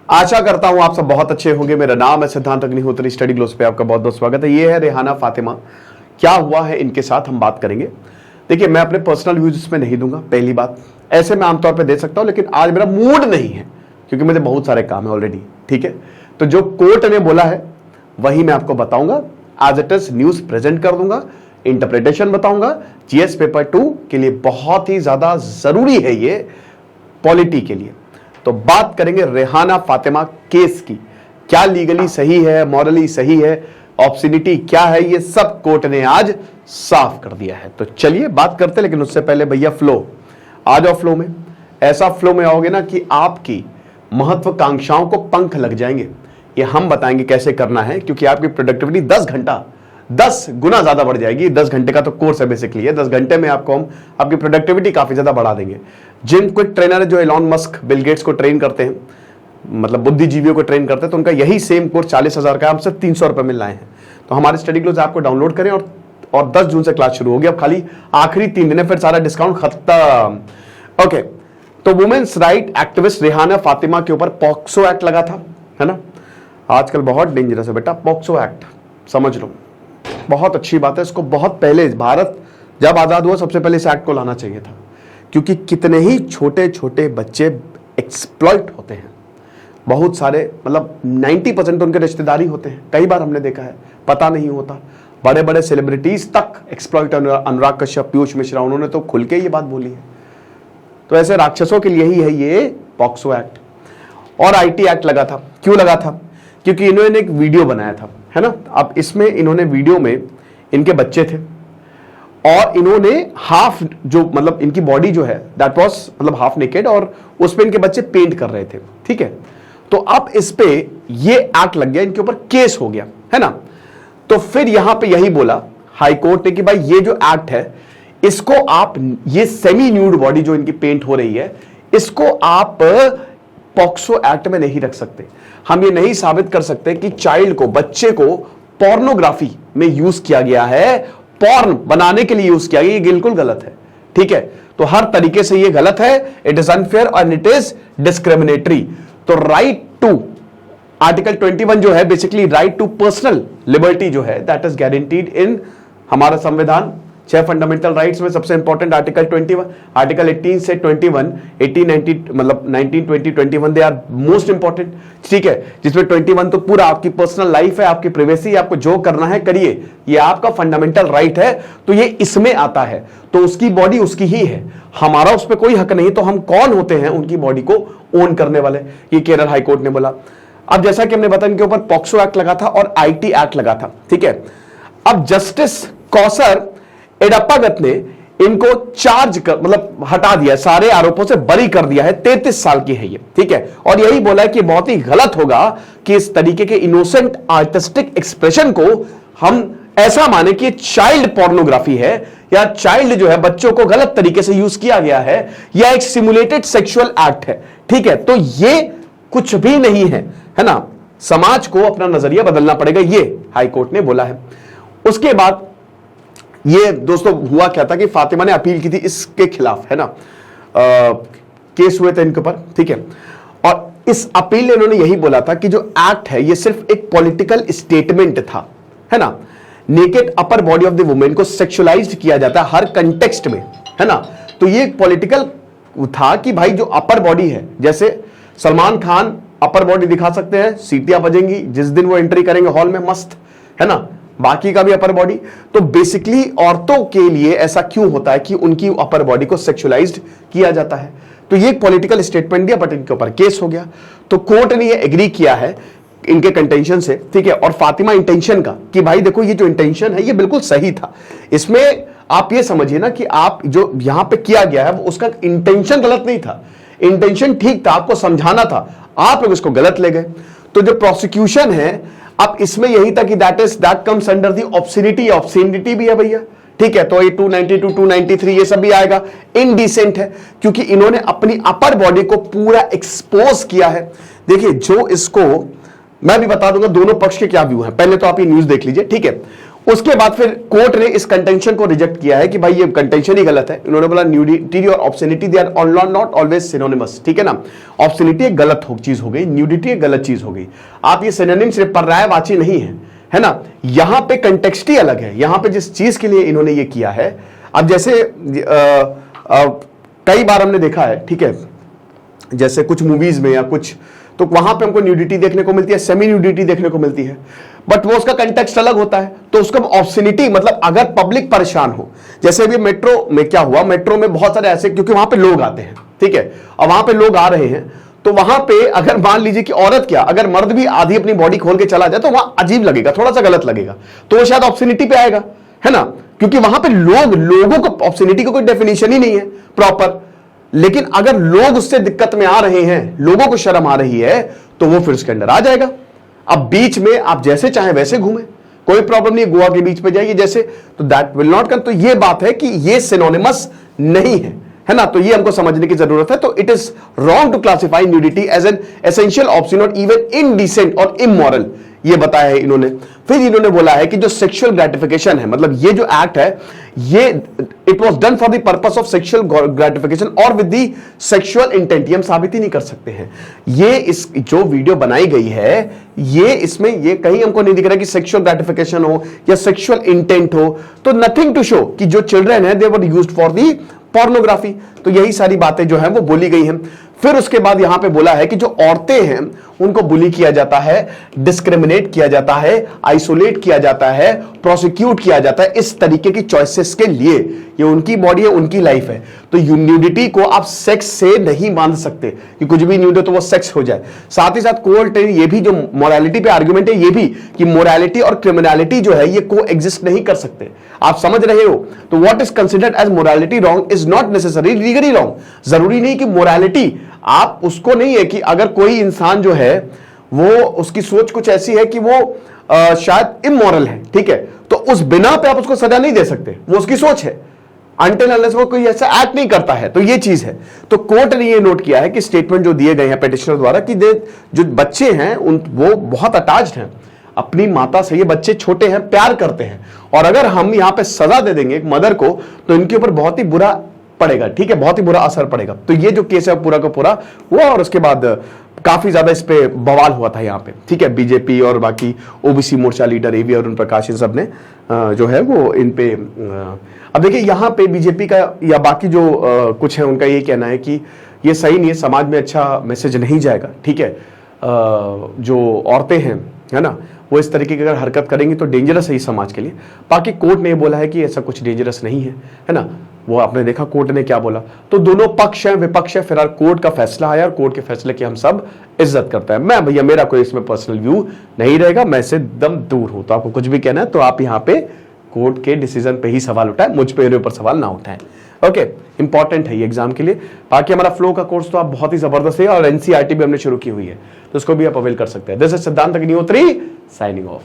आशा करता हूं आप सब बहुत अच्छे होंगे। मेरा नाम है सिद्धांत अग्निहोत्री, स्टडी ग्लोस पे आपका बहुत बहुत स्वागत है। ये है रेहाना फातिमा। क्या हुआ है इनके साथ हम बात करेंगे। देखिए, मैं अपने पर्सनल व्यूज इसमें नहीं दूंगा, पहली बात। ऐसे मैं आमतौर पे दे सकता हूं, लेकिन आज मेरा मूड नहीं है क्योंकि मुझे बहुत सारे काम है ऑलरेडी। ठीक है, तो जो कोर्ट ने बोला है वही मैं आपको बताऊंगा, as it is news present कर दूंगा, इंटरप्रिटेशन बताऊंगा। जीएस पेपर 2 के लिए बहुत ही ज्यादा जरूरी है ये, पॉलिटी के लिए। तो बात करेंगे रेहाना फातिमा केस की। क्या लीगली सही है, मॉरली सही है, ऑब्सिनिटी क्या है, ये सब कोर्ट ने आज साफ कर दिया है। तो चलिए बात करते हैं, लेकिन उससे पहले भैया फ्लो आ जाओ। फ्लो में ऐसा फ्लो में आओगे ना कि आपकी महत्वाकांक्षाओं को पंख लग जाएंगे। ये हम बताएंगे कैसे करना है, क्योंकि आपकी प्रोडक्टिविटी 10 गुना ज्यादा बढ़ जाएगी। 10 घंटे का तो कोर्स है बेसिकली है। 10 घंटे में आपको हम आपकी प्रोडक्टिविटी काफी ज्यादा बढ़ा देंगे। जिम क्विक ट्रेनर है जो एलॉन मस्क, बिल गेट्स को ट्रेन करते हैं, मतलब बुद्धिजीवियों को ट्रेन करते हैं, तो उनका यही सेम कोर्स 40,000 का, हमसे 300 रुपए मिल रहे हैं। तो हमारे स्टडी ग्लोस ऐप को डाउनलोड करें और 10 जून से क्लास शुरू होगी। अब खाली आखिरी 3 दिन है, फिर सारा डिस्काउंट खत्म। ओके, तो women's right activist Rehana Fatima के ऊपर पॉक्सो एक्ट लगा था, है ना। आजकल बहुत डेंजरस है बेटा पॉक्सो एक्ट, समझ लो। बहुत अच्छी बात है, इसको बहुत पहले, भारत जब आजाद हुआ सबसे पहले इस एक्ट को लाना चाहिए था, क्योंकि कितने ही छोटे छोटे बच्चे एक्सप्लॉइट होते हैं। बहुत सारे, मतलब 90% उनके रिश्तेदारी होते हैं। कई बार हमने देखा है, पता नहीं होता। बड़े बड़े सेलिब्रिटीज तक एक्सप्लॉइट। अनुराग कश्यप, पीयूष मिश्रा, उन्होंने तो खुल के ये बात बोली है। तो ऐसे राक्षसों के लिए ही है ये पॉक्सो एक्ट। और आईटी एक्ट लगा था। क्यों लगा था? क्योंकि इन्होंने एक वीडियो बनाया था, है ना। अब इसमें इन्होंने वीडियो में इनके बच्चे थे और इन्होंने हाफ, जो मतलब इनकी बॉडी जो है दैट वाज मतलब हाफ नेकेड, और उस पे इनके बच्चे पेंट कर रहे थे। ठीक है, तो अब इस पे ये एक्ट लग गया, इनके ऊपर केस हो गया, है ना। तो फिर यहां पे यही बोला हाई कोर्ट ने कि भाई ये जो एक्ट है, इसको आप, ये सेमी न्यूड बॉडी जो इनकी पेंट हो रही है, इसको आप पॉक्सो एक्ट में नहीं रख सकते। हम ये नहीं साबित कर सकते कि चाइल्ड को, बच्चे को पोर्नोग्राफी में यूज किया गया है, पॉर्न बनाने के लिए यूज किया गया, ये बिल्कुल गलत है। ठीक है, तो हर तरीके से ये गलत है, इट इज अनफेयर और इट इज डिस्क्रिमिनेटरी। तो राइट टू, आर्टिकल 21 जो है basically right to personal liberty जो है, दैट इज गारंटीड इन हमारा संविधान। 6 फंडामेंटल राइट्स में सबसे इंपॉर्टेंट आर्टिकल 21, आर्टिकल 18 से 21, 18, 19, मतलब 19, 20, 21 दे आर मोस्ट इंपॉर्टेंट। ठीक है, जिसमें 21 तो पूरा आपकी पर्सनल लाइफ है, आपकी प्राइवेसी, आपको जो करना है करिए, ये आपका फंडामेंटल राइट है, तो ये इसमें आता है। तो उसकी बॉडी उसकी ही है, हमारा उस पर कोई हक नहीं। तो हम कौन होते हैं उनकी बॉडी को ओन करने वाले? ये केरल हाईकोर्ट ने बोला। अब जैसा कि हमने बताया, इनके ऊपर पॉक्सो एक्ट लगा था और आईटी एक्ट लगा था। ठीक है, अब जस्टिस कौसर एडप्पागत ने इनको चार्ज कर, मतलब हटा दिया, सारे आरोपों से बरी कर दिया है। 33 साल की है ये। ठीक है, और यही बोला है कि बहुत ही गलत होगा कि इस तरीके के इनोसेंट आर्टिस्टिक एक्सप्रेशन को हम ऐसा माने कि चाइल्ड पोर्नोग्राफी है, या चाइल्ड जो है, बच्चों को गलत तरीके से यूज किया गया है, या एक सिमुलेटेड सेक्सुअल एक्ट है। ठीक है, तो ये कुछ भी नहीं है ना। समाज को अपना नजरिया बदलना पड़ेगा, ये हाईकोर्ट ने बोला है। उसके बाद ये दोस्तों हुआ क्या था कि फातिमा ने अपील की थी इसके खिलाफ, है ना। केस हुए थे इनके ऊपर। ठीक है, और इस अपील में इन्होंने यही बोला था कि जो एक्ट है ये सिर्फ एक पॉलिटिकल स्टेटमेंट था, है ना। Naked upper body of the women को सेक्सुअलाइज्ड किया जाता है हर कंटेक्स्ट में, है ना। तो ये एक पॉलिटिकल था कि भाई जो अपर बॉडी है, जैसे सलमान खान अपर बॉडी दिखा सकते हैं, सीटियां बजेंगी जिस दिन वो एंट्री करेंगे हॉल में, मस्त, है ना। बाकी का भी अपर बॉडी। तो बेसिकली औरतों के लिए ऐसा क्यों होता है कि उनकी अपर बॉडी को सेक्सुअलाइज्ड किया जाता है? तो ये एक पॉलिटिकल स्टेटमेंट दिया, बट इनके ऊपर केस हो गया। तो कोर्ट ने ये एग्री किया है इनके कंटेंशन से। ठीक है, और फातिमा इंटेंशन का, कि भाई देखो ये जो इंटेंशन है ये बिल्कुल सही था। इसमें आप ये समझिए ना कि आप जो यहां पे किया गया है वो उसका इंटेंशन गलत नहीं था, इंटेंशन ठीक था, आपको समझाना था, आप लोग इसको गलत ले गए। तो जो प्रोसिक्यूशन है अब इसमें यही था कि that comes under the obscenity, obscenity भी है भैया। ठीक है, तो ये 292, 293 ये सब भी आएगा। इनडिसेंट है क्योंकि इन्होंने अपनी अपर बॉडी को पूरा एक्सपोज किया है। देखिए, जो इसको मैं भी बता दूंगा दोनों पक्ष के क्या व्यू हैं, पहले तो आप ये न्यूज देख लीजिए। ठीक है, उसके बाद फिर कोर्ट ने इस कंटेंशन को रिजेक्ट किया है कि भाई ये कंटेंशन ही गलत है। उन्होंने बोला न्यूडिटी और obscenity they are not always synonymous, ठीक है ना। ऑब्ससेनिटी एक गलत चीज हो गई, न्यूडिटी एक गलत चीज हो गई। आप ये सिनोनिम सिर्फ पर्यायवाची नहीं है ना। यहां पे कंटेक्स्ट ही अलग है, यहां पे जिस चीज के लिए इन्होंने ये किया है। अब जैसे कई बार हमने देखा है, ठीक है, जैसे कुछ मूवीज में या कुछ, तो वहां पे हमको न्यूडिटी देखने को मिलती है, सेमी न्यूडिटी देखने को मिलती है, बट वो उसका कंटेक्स्ट अलग होता है। तो उसका ऑब्ससेनिटी मतलब अगर पब्लिक परेशान हो, जैसे अभी मेट्रो में क्या हुआ, मेट्रो में बहुत सारे ऐसे, क्योंकि वहां पे लोग आते हैं, ठीक है, और वहां पे लोग आ रहे हैं, तो वहां पे अगर मान लीजिए कि औरत क्या, अगर मर्द भी आधी अपनी बॉडी खोल के चला जाए तो वहां अजीब लगेगा, थोड़ा सा गलत लगेगा, तो वो शायद ऑब्ससेनिटी पे आएगा, है ना, क्योंकि वहां पे लोगों को ऑब्ससेनिटी का कोई डेफिनेशन ही नहीं है प्रॉपर। लेकिन अगर लोग उससे दिक्कत में आ रहे हैं, लोगों को शर्म आ रही है, तो वो फिर उसके अंदर आ जाएगा। अब बीच में आप जैसे चाहे वैसे घूमे, कोई प्रॉब्लम नहीं, गोवा के बीच पे जाइए जैसे, तो दैट विल नॉट कम। तो ये बात है कि ये सिनोनिमस नहीं है ना, तो ये हमको समझने की जरूरत है। तो it is wrong to classify nudity as an essential option और इवन इनडिसेंट और इमोरल, ये बताया है इन्होंने। फिर इन्होंने बोला है कि जो सेक्सुअल ग्रेटिफिकेशन है, मतलब ये जो एक्ट है, ये it was done for the purpose of sexual gratification और विद द सेक्सुअल इंटेंट, ये हम साबित ही नहीं कर सकते हैं। ये इस जो वीडियो बनाई गई है, ये इसमें ये कहीं हमको नहीं दिख रहा कि सेक्सुअल ग्रेटिफिकेशन हो या सेक्सुअल इंटेंट हो। तो नथिंग टू शो कि जो चिल्ड्रन है they were used for the pornography. तो यही सारी बातें जो है वो बोली गई हैं। फिर उसके बाद यहां पे बोला है कि जो औरतें हैं उनको बुली किया जाता है, डिस्क्रिमिनेट किया जाता है, आइसोलेट किया जाता है, प्रोसिक्यूट किया जाता है इस तरीके की चॉइसेस के लिए। ये उनकी बॉडी है, उनकी लाइफ है। तो न्यूडिटी को आप सेक्स से नहीं बांध सकते कि कुछ भी न्यूड हो तो वो सेक्स हो जाए। साथ ही साथ कोर्ट ने ये भी जो मोरालिटी पे आर्गुमेंट है, ये भी कि मोरालिटी और क्रिमिनलिटी जो है ये को एग्जिस्ट नहीं कर सकते। आप समझ रहे हो? तो what is considered as morality wrong is not necessary legally wrong. जरूरी नहीं कि मोरालिटी, आप उसको नहीं है कि अगर कोई इंसान जो है वो उसकी सोच कुछ ऐसी है कि वो शायद इमोरल है, ठीक है, तो उस बिना पे आप उसको सजा नहीं दे सकते, वो उसकी सोच है, अनटिल अनलेस वो कोई ऐसा एक्ट नहीं करता है। तो ये चीज है। तो कोर्ट ने ये नोट किया है कि स्टेटमेंट जो दिए गए हैं पेटिशनर द्वारा कि जो बच्चे हैं वो बहुत अटैच्ड हैं अपनी माता से, ये बच्चे छोटे हैं, प्यार करते हैं, और अगर हम यहां पे सजा दे देंगे एक मदर को तो इनके ऊपर बहुत ही बुरा पड़ेगा, ठीक है, बहुत ही बुरा असर पड़ेगा। तो ये जो केस है पूरा का पूरा हुआ, और उसके बाद काफी ज्यादा इस पे बवाल हुआ था यहाँ पे, ठीक है। बीजेपी और बाकी ओबीसी मोर्चा लीडर एवी अरुण प्रकाश इन सब ने जो है वो इन पे अब देखिए यहाँ पे बीजेपी का या बाकी जो कुछ है उनका ये कहना है कि ये सही नहीं है, समाज में अच्छा मैसेज नहीं जाएगा, ठीक है। जो औरतें हैं, है ना, वो इस तरीके की अगर हरकत करेंगी तो डेंजरस है इस समाज के लिए। बाकी कोर्ट ने बोला है कि ऐसा कुछ डेंजरस नहीं है ना। वो आपने देखा कोर्ट ने क्या बोला। तो दोनों पक्ष हैं, विपक्ष है, फिलहाल कोर्ट का फैसला आया और कोर्ट के फैसले की हम सब इज्जत करते हैं। मैं भैया मेरा कोई इसमें पर्सनल व्यू नहीं रहेगा, मैं इससे एकदम दूर हूं। तो आपको कुछ भी कहना है तो आप यहाँ पे कोर्ट के डिसीजन पे ही सवाल उठाएं, मुझ पे ऊपर सवाल ना उठाएं। ओके, इंपॉर्टेंट है ये एग्जाम के लिए। बाकी हमारा फ्लो का कोर्स तो आप बहुत ही जबरदस्त है और एनसीईआरटी भी हमने शुरू की हुई है, तो उसको भी आप अवेल कर सकते हैं। दिस इज सिद्धांत अग्निहोत्री साइनिंग ऑफ।